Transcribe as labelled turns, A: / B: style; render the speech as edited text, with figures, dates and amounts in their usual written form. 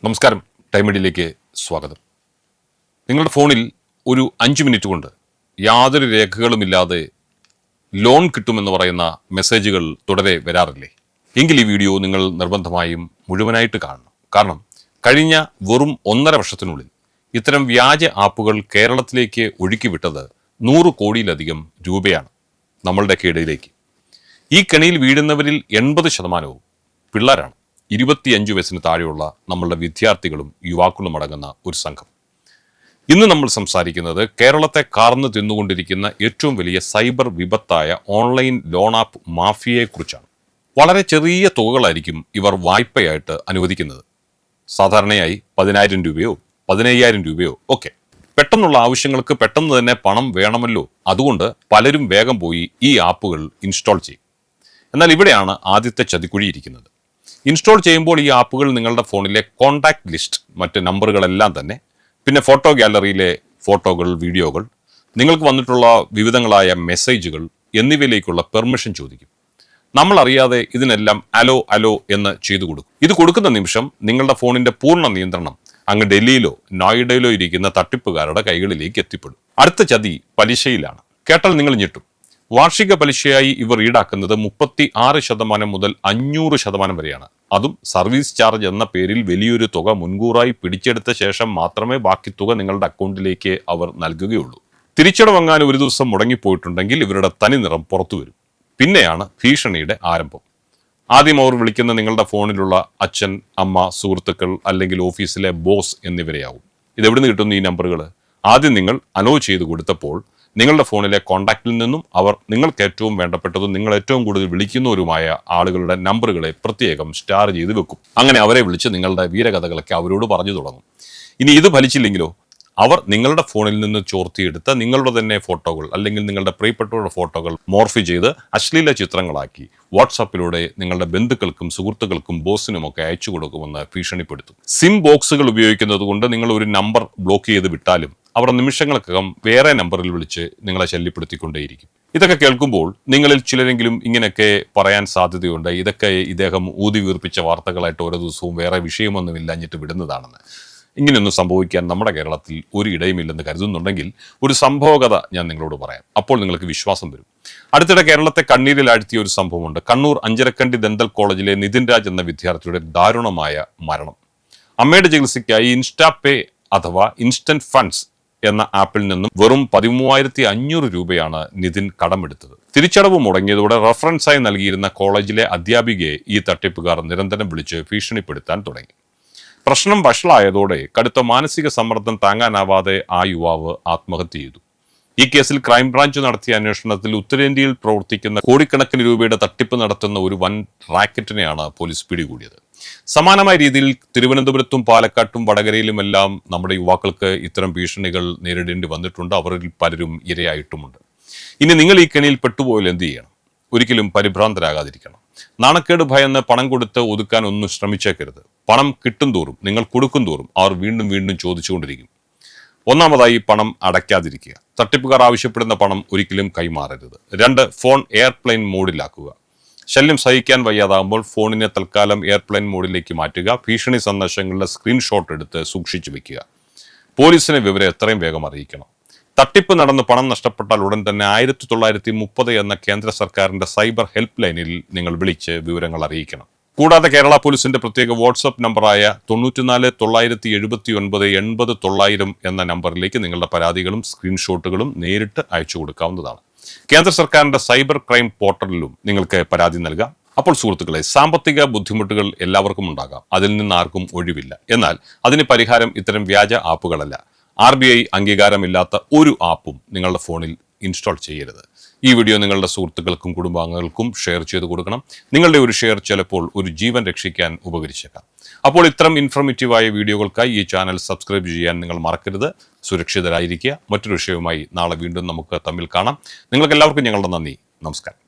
A: നമസ്കാരം, ടൈം മീഡിയയിലേക്ക് സ്വാഗതം. നിങ്ങളുടെ ഫോണിൽ ഒരു 5 മിനിറ്റ് കൊണ്ട് യാതൊരു രേഖകളുമില്ലാതെ ലോൺ കിട്ടുമെന്ന് പറയുന്ന മെസ്സേജുകൾ തുടരെ വരാറില്ലേ? എങ്കിൽ ഈ വീഡിയോ നിങ്ങൾ നിർബന്ധമായും മുഴുവനായിട്ട് കാണണം. കാരണം കഴിഞ്ഞ വെറും 1.5 വർഷത്തിനുള്ളിൽ ഇത്തരം വ്യാജ ആപ്പുകൾ കേരളത്തിലേക്ക് ഒഴുക്കിവിട്ടത് 100 കോടിയിലധികം രൂപയാണ് നമ്മളുടെയൊക്കെ ഇടയിലേക്ക്. ഈ കെണിയിൽ വീഴുന്നവരിൽ 80% പിള്ളേരാണ്. 25 വയസ്സിന് താഴെയുള്ള നമ്മളുടെ വിദ്യാർത്ഥികളും യുവാക്കളും അടങ്ങുന്ന ഒരു സംഘം. ഇന്ന് നമ്മൾ സംസാരിക്കുന്നത് കേരളത്തെ കാർന്നു തിന്നുകൊണ്ടിരിക്കുന്ന ഏറ്റവും വലിയ സൈബർ വിപത്തായ ഓൺലൈൻ ലോൺ ആപ്പ് മാഫിയയെക്കുറിച്ചാണ്. വളരെ ചെറിയ തുകകളായിരിക്കും ഇവർ വായ്പയായിട്ട് അനുവദിക്കുന്നത്. സാധാരണയായി 10,000 രൂപയോ 15,000 രൂപയോ ഒക്കെ. പെട്ടെന്നുള്ള ആവശ്യങ്ങൾക്ക് പെട്ടെന്ന് തന്നെ പണം വേണമല്ലോ, അതുകൊണ്ട് പലരും വേഗം പോയി ഈ ആപ്പുകൾ ഇൻസ്റ്റാൾ ചെയ്യും. എന്നാൽ ഇവിടെയാണ് ആദ്യത്തെ ചതിക്കുഴിയിരിക്കുന്നത്. ഇൻസ്റ്റാൾ ചെയ്യുമ്പോൾ ഈ ആപ്പുകൾ നിങ്ങളുടെ ഫോണിലെ കോൺടാക്ട് ലിസ്റ്റ്, മറ്റ് നമ്പറുകളെല്ലാം തന്നെ, പിന്നെ ഫോട്ടോ ഗാലറിയിലെ ഫോട്ടോകൾ, വീഡിയോകൾ, നിങ്ങൾക്ക് വന്നിട്ടുള്ള വിവിധങ്ങളായ മെസ്സേജുകൾ എന്നിവയിലേക്കുള്ള പെർമിഷൻ ചോദിക്കും. നമ്മൾ അറിയാതെ ഇതിനെല്ലാം അലോ അലോ എന്ന് ചെയ്തു കൊടുക്കും. ഇത് കൊടുക്കുന്ന നിമിഷം നിങ്ങളുടെ ഫോണിന്റെ പൂർണ്ണ നിയന്ത്രണം അങ്ങ് ഡൽഹിയിലോ നോയിഡയിലോ ഇരിക്കുന്ന തട്ടിപ്പുകാരുടെ കൈകളിലേക്ക് എത്തിപ്പെടും. അടുത്ത ചതി പലിശയിലാണ്. കേട്ടാൽ നിങ്ങൾ ഞെട്ടും. വാർഷിക പലിശയായി ഇവർ ഈടാക്കുന്നത് 36% മുതൽ 500% വരെയാണ്. അതും സർവീസ് ചാർജ് എന്ന പേരിൽ വലിയൊരു തുക മുൻകൂറായി പിടിച്ചെടുത്ത ശേഷം മാത്രമേ ബാക്കി തുക നിങ്ങളുടെ അക്കൗണ്ടിലേക്ക് അവർ നൽകുകയുള്ളൂ. തിരിച്ചടവങ്ങാൻ ഒരു ദിവസം മുടങ്ങിപ്പോയിട്ടുണ്ടെങ്കിൽ ഇവരുടെ തനി നിറം പുറത്തു വരും. പിന്നെയാണ് ഭീഷണിയുടെ ആരംഭം. ആദ്യം അവർ വിളിക്കുന്ന നിങ്ങളുടെ ഫോണിലുള്ള അച്ഛൻ, അമ്മ, സുഹൃത്തുക്കൾ, അല്ലെങ്കിൽ ഓഫീസിലെ ബോസ് എന്നിവരെയാവും. ഇതെവിടുന്ന് കിട്ടുന്നു ഈ നമ്പറുകൾ? ആദ്യം നിങ്ങൾ അലോ ചെയ്ത് കൊടുത്തപ്പോൾ നിങ്ങളുടെ ഫോണിലെ കോൺടാക്റ്റിൽ നിന്നും അവർ നിങ്ങൾക്ക് ഏറ്റവും വേണ്ടപ്പെട്ടതും നിങ്ങൾ ഏറ്റവും കൂടുതൽ വിളിക്കുന്നവരുമായ ആളുകളുടെ നമ്പറുകളെ പ്രത്യേകം സ്റ്റാർ ചെയ്ത് വെക്കും. അങ്ങനെ അവരെ വിളിച്ച് നിങ്ങളുടെ വീരകഥകളൊക്കെ അവരോട് പറഞ്ഞു തുടങ്ങും. ഇനി ഇത് ഫലിച്ചില്ലെങ്കിലോ, അവർ നിങ്ങളുടെ ഫോണിൽ നിന്ന് ചോർത്തിയെടുത്ത നിങ്ങളുടെ തന്നെ ഫോട്ടോകൾ, അല്ലെങ്കിൽ നിങ്ങളുടെ പ്രിയപ്പെട്ടവരുടെ ഫോട്ടോകൾ മോർഫി ചെയ്ത് അശ്ലീല ചിത്രങ്ങളാക്കി വാട്സാപ്പിലൂടെ നിങ്ങളുടെ ബന്ധുക്കൾക്കും സുഹൃത്തുക്കൾക്കും ബോസിനുമൊക്കെ അയച്ചു കൊടുക്കുമെന്ന് ഭീഷണിപ്പെടുത്തും. സിം ബോക്സുകൾ ഉപയോഗിക്കുന്നത് കൊണ്ട് നിങ്ങൾ ഒരു നമ്പർ ബ്ലോക്ക് ചെയ്ത് വിട്ടാലും അവർ നിമിഷങ്ങൾക്കകം വേറെ നമ്പറിൽ വിളിച്ച് നിങ്ങളെ ശല്യപ്പെടുത്തിക്കൊണ്ടേയിരിക്കും. ഇതൊക്കെ കേൾക്കുമ്പോൾ നിങ്ങളിൽ ചിലരെങ്കിലും ഇങ്ങനെയൊക്കെ പറയാൻ സാധ്യതയുണ്ട്, ഇതൊക്കെ ഇദ്ദേഹം ഊതി വീർപ്പിച്ച വാർത്തകളായിട്ട് ഓരോ ദിവസവും വേറെ വിഷയമൊന്നുമില്ലാഞ്ഞിട്ട് വിടുന്നതാണെന്ന്. ഇങ്ങനെയൊന്നും സംഭവിക്കാൻ നമ്മുടെ കേരളത്തിൽ ഒരു ഇടയുമില്ലെന്ന് കരുതുന്നുണ്ടെങ്കിൽ ഒരു സംഭവകഥ ഞാൻ നിങ്ങളോട് പറയാം. അപ്പോൾ നിങ്ങൾക്ക് വിശ്വാസം വരും. അടുത്തിടെ കേരളത്തെ കണ്ണീരിലാഴ്ത്തിയ ഒരു സംഭവമുണ്ട്. കണ്ണൂർ അഞ്ചരക്കണ്ടി ദന്തൽ കോളേജിലെ നിതിൻ രാജ് എന്ന വിദ്യാർത്ഥിയുടെ ദാരുണമായ മരണം. അമ്മയുടെ ചികിത്സയ്ക്കായി ഇൻസ്റ്റാപേ അഥവാ ഇൻസ്റ്റന്റ് ഫണ്ട്സ് എന്ന ആപ്പിൽ നിന്നും വെറും 13,500 രൂപയാണ് നിതിൻ കടമെടുത്തത്. തിരിച്ചടവ് മുടങ്ങിയതോടെ റഫറൻസായി നൽകിയിരുന്ന കോളേജിലെ അധ്യാപികയെ ഈ തട്ടിപ്പുകാർ നിരന്തരം വിളിച്ച് ഭീഷണിപ്പെടുത്താൻ തുടങ്ങി. പ്രശ്നം വഷളായതോടെ കടുത്ത മാനസിക സമ്മർദ്ദം താങ്ങാനാവാതെ ആ യുവാവ് ആത്മഹത്യ ചെയ്തു. ഈ കേസിൽ ക്രൈംബ്രാഞ്ച് നടത്തിയ അന്വേഷണത്തിൽ ഉത്തരേന്ത്യയിൽ പ്രവർത്തിക്കുന്ന കോടിക്കണക്കിന് രൂപയുടെ തട്ടിപ്പ് നടത്തുന്ന ഒരു വൻ റാക്കറ്റിനെയാണ് പോലീസ് പിടികൂടിയത്. സമാനമായ രീതിയിൽ തിരുവനന്തപുരത്തും പാലക്കാട്ടും വടകരയിലുമെല്ലാം നമ്മുടെ യുവാക്കൾക്ക് ഇത്തരം ഭീഷണികൾ നേരിടേണ്ടി വന്നിട്ടുണ്ട്. അവരിൽ പലരും ഇരയായിട്ടുമുണ്ട്. ഇനി നിങ്ങൾ ഈ കെണിയിൽ പെട്ടുപോയാൽ എന്ത് ചെയ്യണം? ഒരിക്കലും പരിഭ്രാന്തരാകാതിരിക്കണം. നാണക്കേട് ഭയന്ന് പണം കൊടുത്ത് ഒതുക്കാൻ ഒന്നും ശ്രമിച്ചേക്കരുത്. പണം കിട്ടും തോറും, നിങ്ങൾ കൊടുക്കും തോറും അവർ വീണ്ടും വീണ്ടും ചോദിച്ചുകൊണ്ടിരിക്കും. ഒന്നാമതായി, പണം അടയ്ക്കാതിരിക്കുക. തട്ടിപ്പുകാർ ആവശ്യപ്പെടുന്ന പണം ഒരിക്കലും കൈമാറരുത്. 2, ഫോൺ എയർപ്ലെയിൻ മോഡിലാക്കുക. ശല്യം സഹിക്കാൻ വയ്യാതാകുമ്പോൾ ഫോണിനെ തൽക്കാലം എയർപ്ലെയിൻ മോഡിലേക്ക് മാറ്റുക. ഭീഷണി സന്ദേശങ്ങളുടെ സ്ക്രീൻഷോട്ട് എടുത്ത് സൂക്ഷിച്ചു വെക്കുക. പോലീസിനെ വിവരം എത്രയും വേഗം അറിയിക്കണം. തട്ടിപ്പ് നടന്ന് പണം നഷ്ടപ്പെട്ടാൽ ഉടൻ തന്നെ 1930 എന്ന കേന്ദ്ര സർക്കാരിന്റെ സൈബർ ഹെൽപ്പ് ലൈനിൽ നിങ്ങൾ വിളിച്ച് വിവരങ്ങൾ അറിയിക്കണം. കൂടാതെ കേരള പോലീസിന്റെ പ്രത്യേക വാട്സ്ആപ്പ് നമ്പറായ 94 979 80 900 എന്ന നമ്പറിലേക്ക് നിങ്ങളുടെ പരാതികളും സ്ക്രീൻഷോട്ടുകളും നേരിട്ട് അയച്ചു കൊടുക്കാവുന്നതാണ്. കേന്ദ്ര സർക്കാരിന്റെ സൈബർ ക്രൈം പോർട്ടലിലും നിങ്ങൾക്ക് പരാതി നൽകാം. അപ്പോൾ സുഹൃത്തുക്കളെ, സാമ്പത്തിക ബുദ്ധിമുട്ടുകൾ എല്ലാവർക്കും ഉണ്ടാകാം. അതിൽ നിന്ന് ആർക്കും ഒഴിവില്ല. എന്നാൽ അതിന് പരിഹാരം ഇത്തരം വ്യാജ ആപ്പുകളല്ല. RBI അംഗീകാരമില്ലാത്ത ഒരു ആപ്പും നിങ്ങളുടെ ഫോണിൽ ഇൻസ്റ്റാൾ ചെയ്യരുത്. ഈ വീഡിയോ നിങ്ങളുടെ സുഹൃത്തുക്കൾക്കും കുടുംബാംഗങ്ങൾക്കും ഷെയർ ചെയ്ത് കൊടുക്കണം. നിങ്ങളുടെ ഒരു ഷെയർ ചിലപ്പോൾ ഒരു ജീവൻ രക്ഷിക്കാൻ ഉപകരിച്ചേക്കാം. അപ്പോൾ ഇത്തരം ഇൻഫോർമേറ്റീവായ വീഡിയോകൾക്കായി ഈ ചാനൽ സബ്സ്ക്രൈബ് ചെയ്യാൻ നിങ്ങൾ മറക്കരുത്. സുരക്ഷിതരായിരിക്കുക. മറ്റൊരു വിഷയവുമായി നാളെ വീണ്ടും നമുക്ക് തമ്മിൽ കാണാം. നിങ്ങൾക്ക് എല്ലാവർക്കും ഞങ്ങളുടെ നന്ദി. നമസ്കാരം.